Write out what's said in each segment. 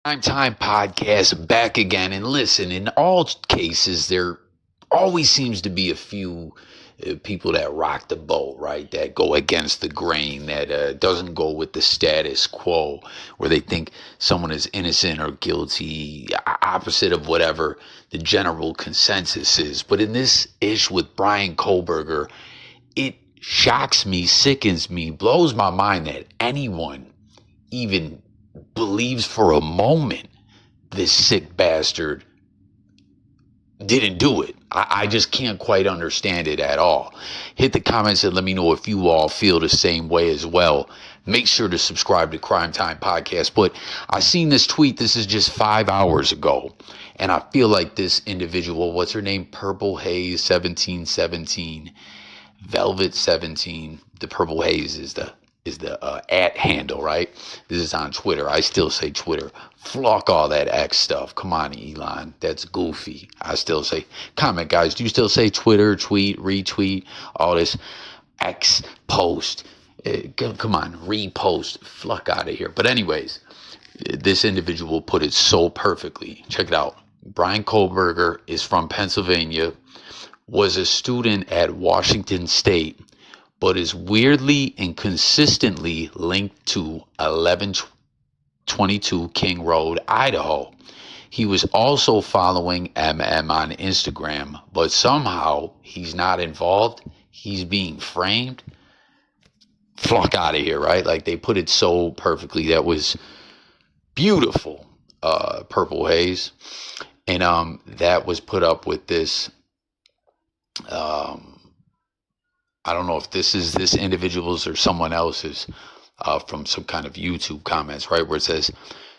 Prime Time Podcast back again. And listen, in all cases, there always seems to be a few people that rock the boat, right? That go against the grain, that doesn't go with the status quo, where they think someone is innocent or guilty, opposite of whatever the general consensus is. But in this ish with Bryan Kohberger, it shocks me, sickens me, blows my mind that anyone even believes for a moment this sick bastard didn't do it. I just can't quite understand it at all. Hit the comments and let me know if you all feel the same way as well. Make sure to subscribe to Crime Time Podcast. But I seen this tweet. This is just 5 hours ago. And I feel like this individual, what's her name? Purple Haze 1717. Velvet 17. The Purple Haze is the at handle, right? This is on Twitter. I still say Twitter. Flock all that X stuff. Come on, Elon. That's goofy. I still say, comment, guys. Do you still say Twitter, tweet, retweet, all this X post? Come on, repost. Flock out of here. But anyways, this individual put it so perfectly. Check it out. Bryan Kohberger is from Pennsylvania, was a student at Washington State, but is weirdly and consistently linked to 1122 King Road, Idaho. He was also following MM on Instagram, but somehow he's not involved. He's being framed. Flock out of here, right? Like they put it so perfectly. That was beautiful, Purple Haze. And that was put up with this I don't know if this is this individual's or someone else's from some kind of YouTube comments, right? Where it says,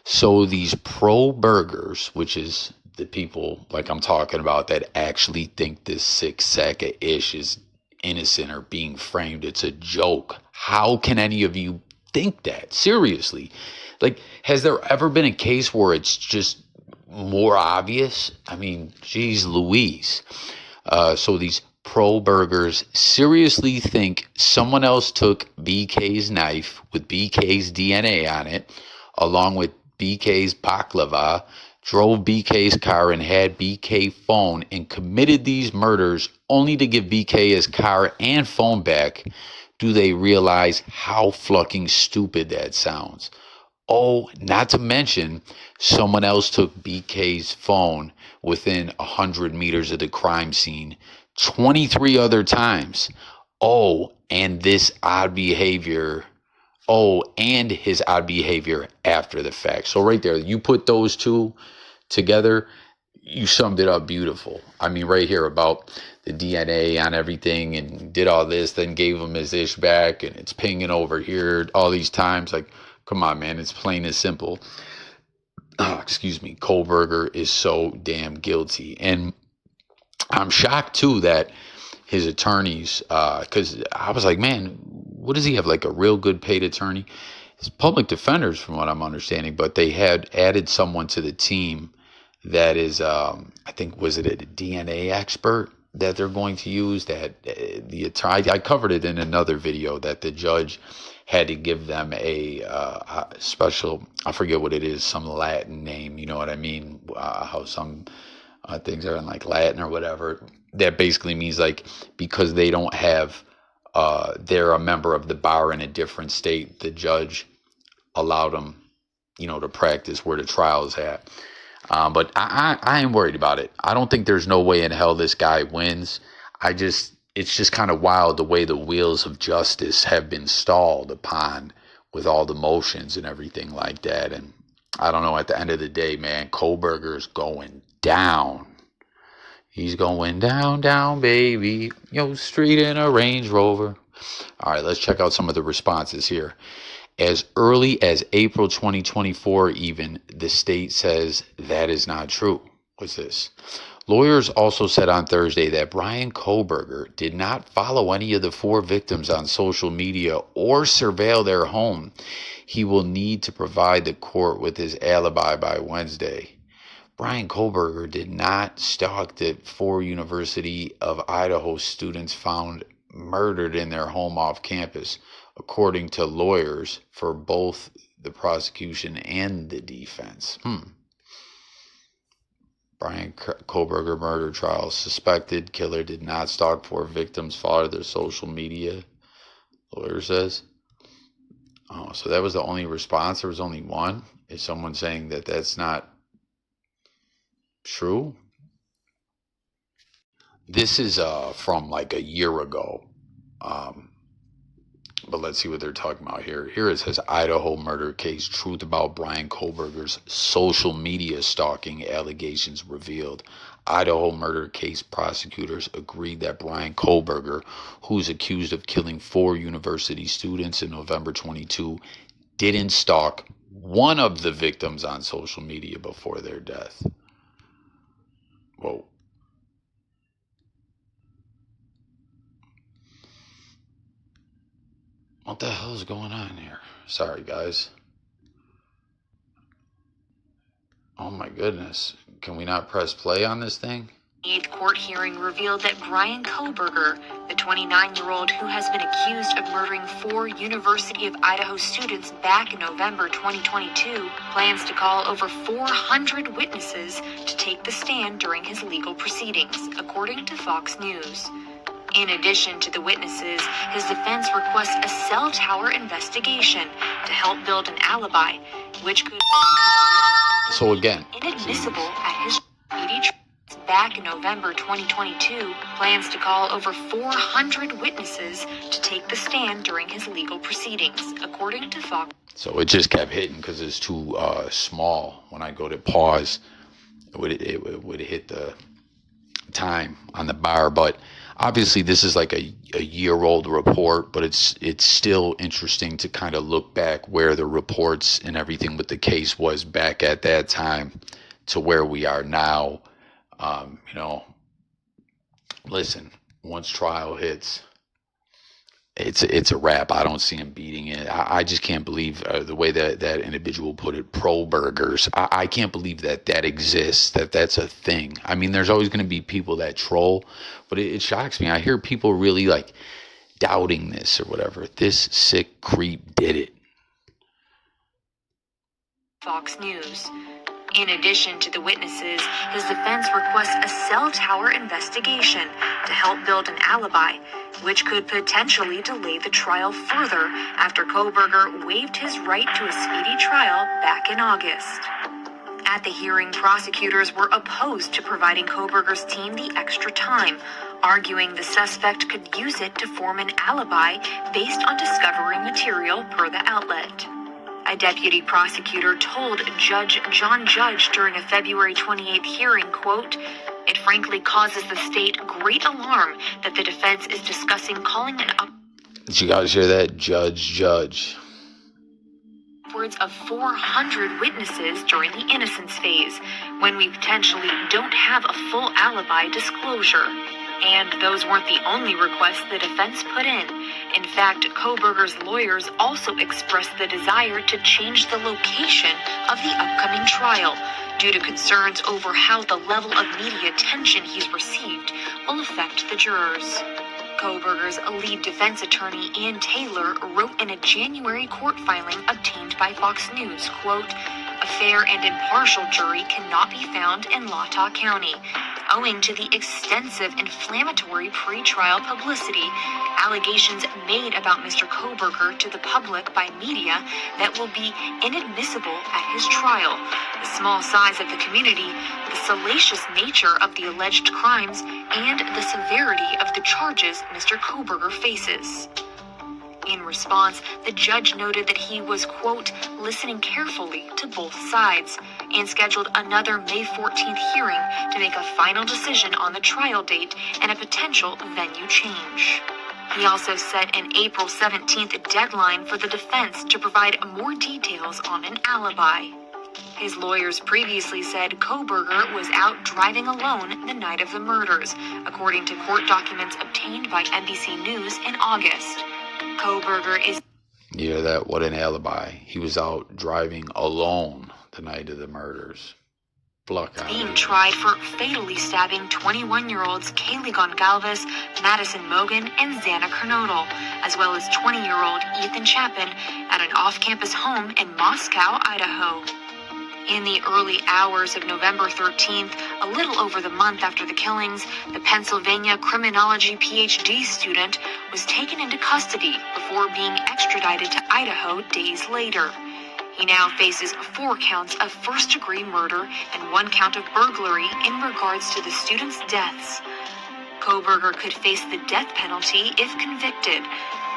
so these ProBergers, which is the people like I'm talking about that actually think this sick sack of ish is innocent or being framed. It's a joke. How can any of you think that? Seriously. Like, has there ever been a case where it's just more obvious? I mean, geez Louise. So these ProBergers seriously think someone else took BK's knife with BK's DNA on it, along with BK's baklava, drove BK's car and had BK phone and committed these murders only to give BK his car and phone back. Do they realize how fucking stupid that sounds? Oh, not to mention someone else took BK's phone within 100 meters of the crime scene 23 other times. Oh, and this odd behavior. Oh, and his odd behavior after the fact. So right there, you put those two together, you summed it up beautiful. I mean, right here about the DNA on everything and did all this, then gave him his ish back and it's pinging over here all these times. Like, come on, man, it's plain and simple. Excuse me. Kohberger is so damn guilty. And I'm shocked too that his attorneys, because I was like, man, what does he have? Like a real good paid attorney? His public defenders, from what I'm understanding, but they had added someone to the team that is, I think, was it a DNA expert that they're going to use? That the attorney, I covered it in another video, that the judge had to give them a special, I forget what it is, some Latin name, you know what I mean? How some things are in like Latin or whatever. That basically means like, because they don't have, they're a member of the bar in a different state, the judge allowed them, to practice where the trial is at. But I ain't worried about it. I don't think there's no way in hell this guy wins. It's just kind of wild the way the wheels of justice have been stalled upon with all the motions and everything like that. And I don't know, at the end of the day, man, Kohberger's going down. He's going down, down, baby. Yo, street in a Range Rover. All right, let's check out some of the responses here. As early as April 2024, even, the state says that is not true. What's this? Lawyers also said on Thursday that Bryan Kohberger did not follow any of the 4 victims on social media or surveil their home. He will need to provide the court with his alibi by Wednesday. Bryan Kohberger did not stalk the 4 University of Idaho students found murdered in their home off campus, according to lawyers for both the prosecution and the defense. Bryan Kohberger murder trial. Suspected killer did not stalk four victims, followed their social media, lawyer says. Oh, so that was the only response? There was only one? Is someone saying that that's not true? This is from like a year ago. But let's see what they're talking about here. Here it says Idaho murder case. Truth about Bryan Kohberger's social media stalking allegations revealed. Idaho murder case prosecutors agreed that Bryan Kohberger, who's accused of killing 4 university students in November 22, didn't stalk one of the victims on social media before their death. Whoa. What the hell is going on here? Sorry, guys. Oh my goodness. Can we not press play on this thing? The 8th court hearing revealed that Bryan Kohberger, the 29-year-old who has been accused of murdering 4 University of Idaho students back in November 2022, plans to call over 400 witnesses to take the stand during his legal proceedings, according to Fox News. In addition to the witnesses, his defense requests a cell tower investigation to help build an alibi, which could So again, inadmissible at his speedy trial. Back in November 2022, plans to call over 400 witnesses to take the stand during his legal proceedings, according to Fox. So it just kept hitting because it's too small. When I go to pause, it would hit the time on the bar. But obviously this is like a year-old report, but it's still interesting to kind of look back where the reports and everything with the case was back at that time to where we are now. Listen, once trial hits, it's a wrap. I don't see him beating it. I just can't believe the way that individual put it, ProBergers. I can't believe that exists, that's a thing. I mean, there's always going to be people that troll, but it shocks me. I hear people really like doubting this or whatever. This sick creep did it. Fox News. In addition to the witnesses, his defense requests a cell tower investigation to help build an alibi, which could potentially delay the trial further after Kohberger waived his right to a speedy trial back in August. At the hearing, prosecutors were opposed to providing Kohberger's team the extra time, arguing the suspect could use it to form an alibi based on discovering material per the outlet. A deputy prosecutor told Judge John Judge during a February 28th hearing, quote, "It frankly causes the state great alarm that the defense is discussing calling an Did you guys hear that? Judge. upwards of 400 witnesses during the innocence phase, when we potentially don't have a full alibi disclosure." And those weren't the only requests the defense put in. In fact, Kohberger's lawyers also expressed the desire to change the location of the upcoming trial due to concerns over how the level of media attention he's received will affect the jurors. Kohberger's lead defense attorney, Ian Taylor, wrote in a January court filing obtained by Fox News, quote, "A fair and impartial jury cannot be found in Latah County, owing to the extensive inflammatory pre-trial publicity, allegations made about Mr. Kohberger to the public by media that will be inadmissible at his trial, the small size of the community, the salacious nature of the alleged crimes, and the severity of the charges Mr. Kohberger faces." In response, the judge noted that he was, quote, "listening carefully to both sides," and scheduled another May 14th hearing to make a final decision on the trial date and a potential venue change. He also set an April 17th deadline for the defense to provide more details on an alibi. His lawyers previously said Kohberger was out driving alone the night of the murders, according to court documents obtained by NBC News in August. Kohberger is... You hear that? What an alibi. He was out driving alone the night of the murders. Pluck out. Being tried for fatally stabbing 21-year-olds Kaylee Goncalves, Madison Mogen, and Xana Kernodle, as well as 20-year-old Ethan Chapin at an off-campus home in Moscow, Idaho. In the early hours of November 13th, a little over the month after the killings, the Pennsylvania criminology PhD student was taken into custody before being extradited to Idaho days later. He now faces 4 counts of first-degree murder and 1 count of burglary in regards to the students' deaths. Kohberger could face the death penalty if convicted.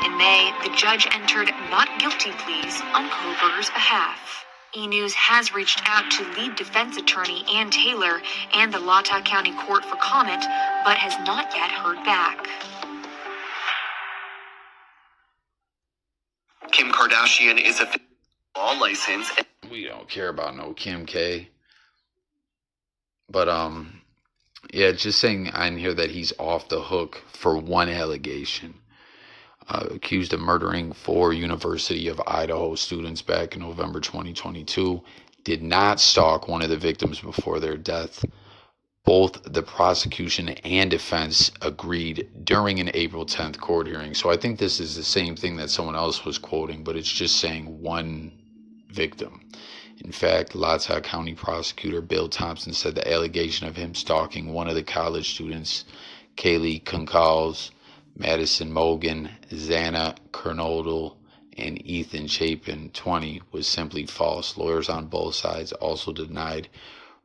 In May, the judge entered not guilty pleas on Kohberger's behalf. E-News has reached out to lead defense attorney Ann Taylor and the Latah County Court for comment, but has not yet heard back. Kim Kardashian is a law license. We don't care about no Kim K. But yeah, just saying in here that he's off the hook for 1 allegation. Accused of murdering 4 University of Idaho students back in November 2022, did not stalk one of the victims before their death. Both the prosecution and defense agreed during an April 10th court hearing. So I think this is the same thing that someone else was quoting, but it's just saying 1 victim. In fact, Latah County prosecutor Bill Thompson said the allegation of him stalking one of the college students, Kaylee Goncalves, Madison Mogen, Xana Kernodle, and Ethan Chapin, 20, was simply false. Lawyers on both sides also denied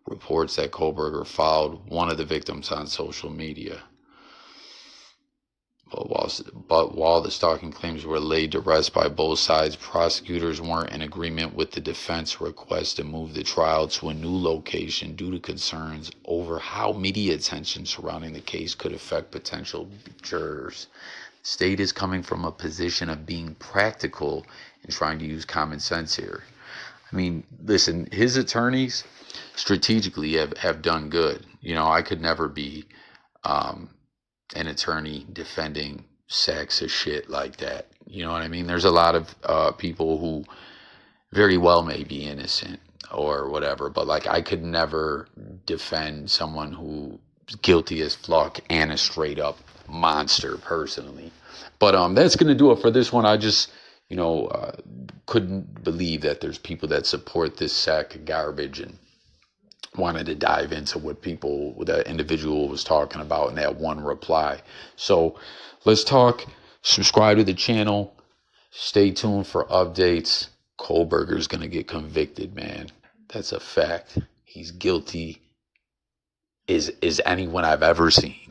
reports that Kohberger followed one of the victims on social media. But while the stalking claims were laid to rest by both sides, prosecutors weren't in agreement with the defense request to move the trial to a new location due to concerns over how media attention surrounding the case could affect potential jurors. The state is coming from a position of being practical and trying to use common sense here. I mean, listen, his attorneys strategically have done good. You know, I could never be an attorney defending sexist shit like that. You know what I mean? There's a lot of people who very well may be innocent or whatever, but like I could never defend someone who's guilty as fuck and a straight up monster personally. But that's gonna do it for this one. I just couldn't believe that there's people that support this sack of garbage and wanted to dive into what that individual was talking about in that one reply. So let's talk. Subscribe to the channel. Stay tuned for updates. Kohberger's going to get convicted, man. That's a fact. He's guilty as anyone I've ever seen.